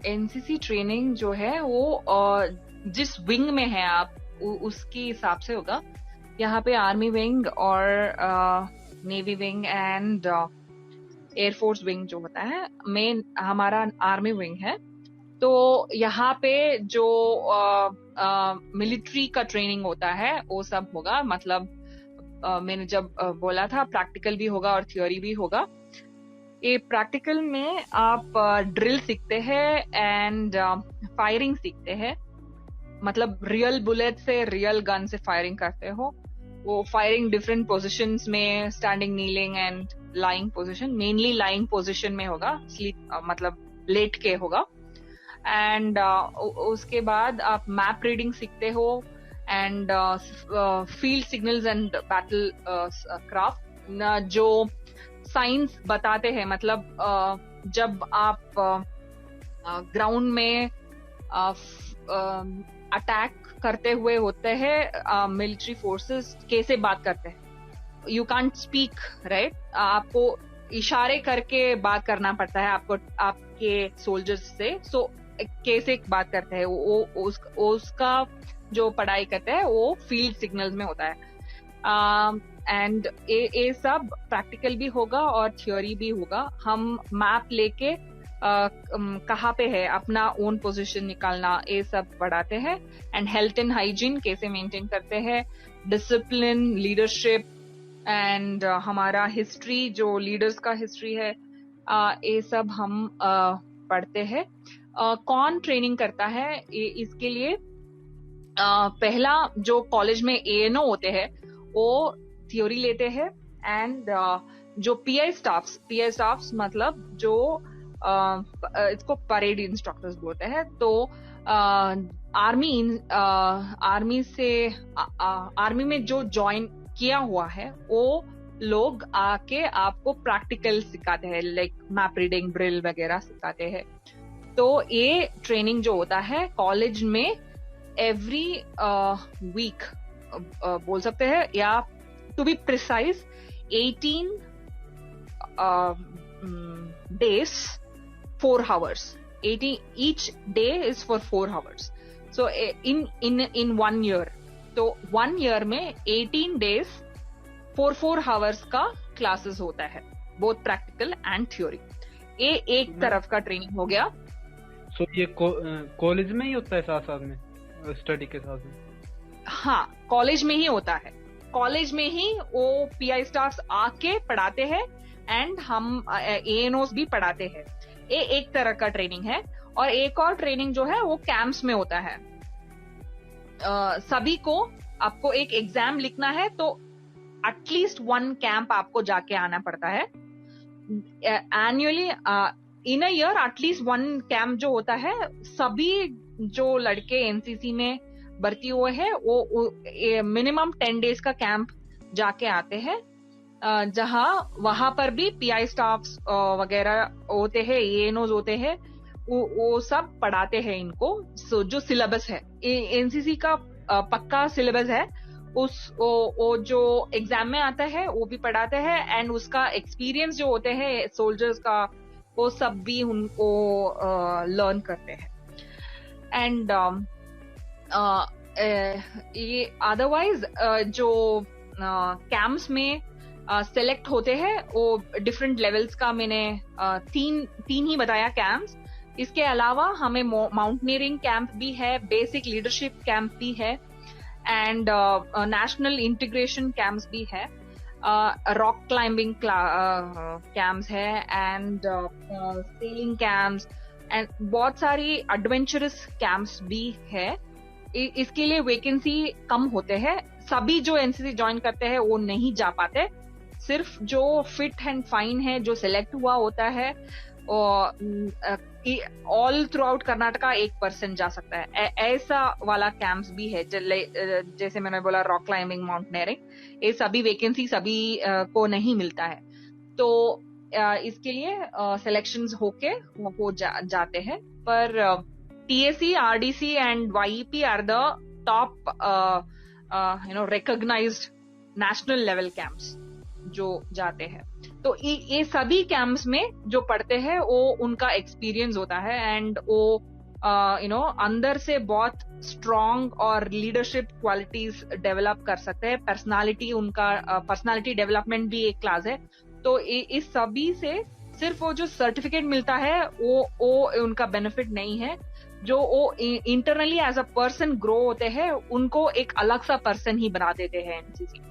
NCC training जो है वो जिस विंग में है आप उसके हिसाब से होगा। यहाँ पे आर्मी विंग और navy wing and air force wing जो होता है, मेन हमारा आर्मी विंग है। तो यहाँ पे जो मिलिट्री का ट्रेनिंग होता है वो सब होगा। मतलब मैंने जब बोला था प्रैक्टिकल भी होगा और थियोरी भी होगा। ये प्रैक्टिकल में आप ड्रिल सीखते हैं एंड फायरिंग सीखते हैं। मतलब रियल बुलेट से रियल गन से फायरिंग करते हो। वो फायरिंग डिफरेंट पोजीशंस में, standing, kneeling and lying position. Mainly lying position में होगा, मतलब लेट के होगा। एंड उसके बाद आप मैप रीडिंग सीखते हो and field signals and battle craft जो साइंस बताते हैं। मतलब जब आप ग्राउंड में अटैक करते हुए होते हैं, मिलिट्री फोर्सेस कैसे बात करते हैं। You can't speak, right? आपको इशारे करके बात करना पड़ता है आपको, आपके सोल्जर्स से। सो कैसे बात करते हैं वो उसका जो पढ़ाई करते हैं वो फील्ड सिग्नल्स में होता है। एंड ये सब प्रैक्टिकल भी होगा और थ्योरी भी होगा। हम मैप लेके कहाँ पे है अपना ओन पोजीशन निकालना, ये सब पढ़ाते हैं। एंड हेल्थ एंड हाइजीन कैसे मेंटेन करते हैं, डिसिप्लिन, लीडरशिप एंड हमारा हिस्ट्री, जो लीडर्स का हिस्ट्री है, ये सब हम पढ़ते हैं। कौन ट्रेनिंग करता है इसके लिए? पहला जो कॉलेज में एएनओ होते हैं वो थ्योरी लेते हैं। एंड जो पीआई स्टाफ्स मतलब जो इसको परेड इंस्ट्रक्टर्स बोलते हैं। तो आर्मी में जो ज्वाइन किया हुआ है वो लोग आके आपको प्रैक्टिकल सिखाते हैं, लाइक मैप रीडिंग, ड्रिल वगैरह सिखाते हैं। तो ये ट्रेनिंग जो होता है कॉलेज में एवरी वीक बोल सकते हैं, या to be precise 18 days, 4 hours. 18 each day is for 4 hours. So in 1 year, तो 1 year में 18 days 4 hours का क्लासेस होता है, बोथ प्रैक्टिकल एंड थ्योरी। ये एक तरफ का ट्रेनिंग हो गया। सो ये कॉलेज में ही होता है साथ साथ में, स्टडी के साथ में? हाँ, कॉलेज में ही होता है। कॉलेज में ही वो पीआई स्टाफ्स आके पढ़ाते हैं एंड हम एएनओस भी पढ़ाते हैं। ये एक तरह का ट्रेनिंग है। और एक और ट्रेनिंग जो है वो कैंप्स में होता है। सभी को आपको एक एग्जाम लिखना है तो एटलीस्ट 1 कैंप आपको जाके आना पड़ता है। Annually in a year at least 1 camp जो होता है। सभी जो लड़के एनसीसी में भर्ती हुए हैं वो मिनिमम 10 डेज का कैंप जाके आते हैं, जहां वहां पर भी पीआई स्टाफ्स वगैरह होते हैं, एएनओस होते हैं, वो सब पढ़ाते हैं इनको। जो सिलेबस है एनसीसी का पक्का सिलेबस है, वो जो एग्जाम में आता है वो भी पढ़ाते हैं। एंड उसका एक्सपीरियंस जो होते हैं सोल्जर्स का, वो सब भी उनको लर्न करते हैं। एंड ये अदरवाइज जो कैंप्स में सेलेक्ट होते हैं वो डिफरेंट लेवल्स का, मैंने तीन ही बताया कैंप्स। इसके अलावा हमें माउंटेनियरिंग कैंप भी है, बेसिक लीडरशिप कैंप भी है एंड नेशनल इंटीग्रेशन कैंप्स भी है, रॉक क्लाइंबिंग कैंप्स है एंड सेलिंग कैंप्स एंड बहुत सारी एडवेंचरस कैंप्स भी है। इसके लिए वैकेंसी कम होते हैं। सभी जो एनसीसी ज्वाइन करते हैं वो नहीं जा पाते। सिर्फ जो फिट एंड फाइन है, जो सिलेक्ट हुआ होता है, ऑल थ्रू आउट कर्नाटका 1% जा सकता है। ऐसा वाला कैंप्स भी है। जैसे मैंने बोला रॉक क्लाइंबिंग, माउंटेनियरिंग, ये सभी वैकेंसी सभी को नहीं मिलता है। तो इसके लिए सिलेक्शंस होके हो जाते हैं। पर TAC, RDC and YEP are the top recognized national level camps जो जाते हैं। तो ये सभी कैंप्स में जो पढ़ते हैं वो उनका एक्सपीरियंस होता है, एंड वो अंदर से बहुत स्ट्रांग और लीडरशिप क्वालिटीज डेवलप कर सकते हैं। पर्सनालिटी, उनका पर्सनालिटी डेवलपमेंट भी एक क्लास है। तो इस सभी से सिर्फ वो जो सर्टिफिकेट मिलता है वो उनका बेनिफिट नहीं है। जो वो internally as a person grow होते हैं, उनको एक अलग सा पर्सन ही बना देते हैं एनसीसी।